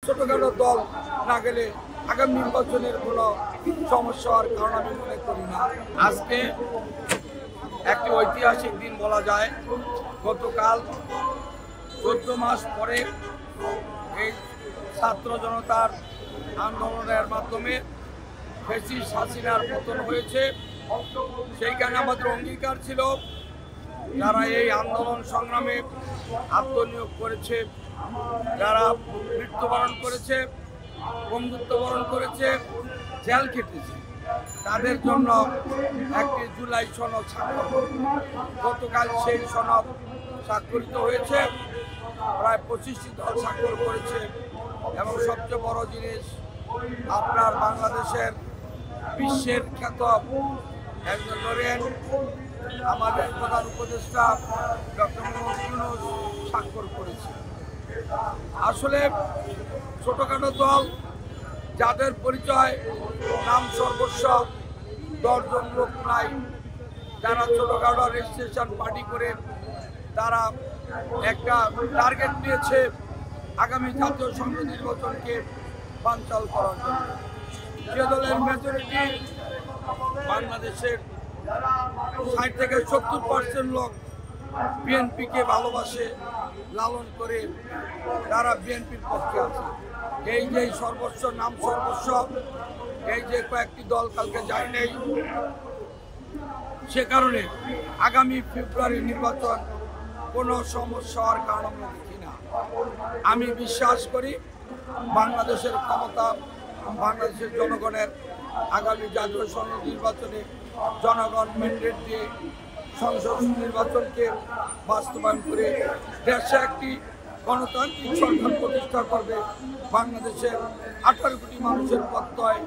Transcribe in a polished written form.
ছোটখাটো দল না গেলে আগামী নির্বাচনের কোনো সমস্যা হওয়ার কারণ আমি মনে করি না। আজকে একটি ঐতিহাসিক দিন বলা যায়। গতকাল 14 মাস পরে এই ছাত্র জনতার আন্দোলনের মাধ্যমে ফ্যাসিস্ট হাসিনার পতন হয়েছে। সেইখানে আমাদের অঙ্গীকার ছিল যারা এই আন্দোলন সংগ্রামে আত্মনিয়োগ করেছে, যারা মৃত্যুবরণ করেছে, বন্ধুত্ববরণ করেছে, জেল খেটেছে, তাদের জন্য একটি জুলাই সনদ স্বাক্ষর। গতকাল সেই সনদ স্বাক্ষরিত হয়েছে। প্রায় 25টি দল স্বাক্ষর করেছে এবং সবচেয়ে বড় জিনিস, আপনার বাংলাদেশের বিশ্বের খ্যাত একজন লরেন আমাদের প্রধান উপদেষ্টা ডক্টর মোহাম্মদ ইউনূস স্বাক্ষর করেছে। আসলে ছোটখাটো দল যাদের পরিচয় নাম সর্বস্ব 10 জন লোক নাই, যারা ছোটখাটো রেজিস্ট্রেশন পার্টি করে তারা একটা টার্গেট নিয়েছে আগামী জাতীয় সংসদ নির্বাচনকে বানচাল করার জন্য। যে দলের মেজরিটি বাংলাদেশের 60 থেকে 70% লোক বিএনপিকে ভালোবাসে, লালন করে, তারা বিএনপির পক্ষে আছে। এই যে সর্বস্ব নাম সর্বস্ব, এই যে কয়েকটি দল কালকে যায় নেই, সে কারণে আগামী ফেব্রুয়ারি নির্বাচন কোনো সমস্যা হওয়ার কারণ আমরা দেখি না। আমি বিশ্বাস করি বাংলাদেশের ক্ষমতা বাংলাদেশের জনগণের। আগামী জাতীয় সংসদ নির্বাচনে জনগণ ম্যান্ডেট দিয়ে সংসদ নির্বাচনকে বাস্তবায়ন করে দেশে একটি গণতান্ত্রিক সরকার প্রতিষ্ঠা করবে। বাংলাদেশের 18 কোটি মানুষের প্রত্যয়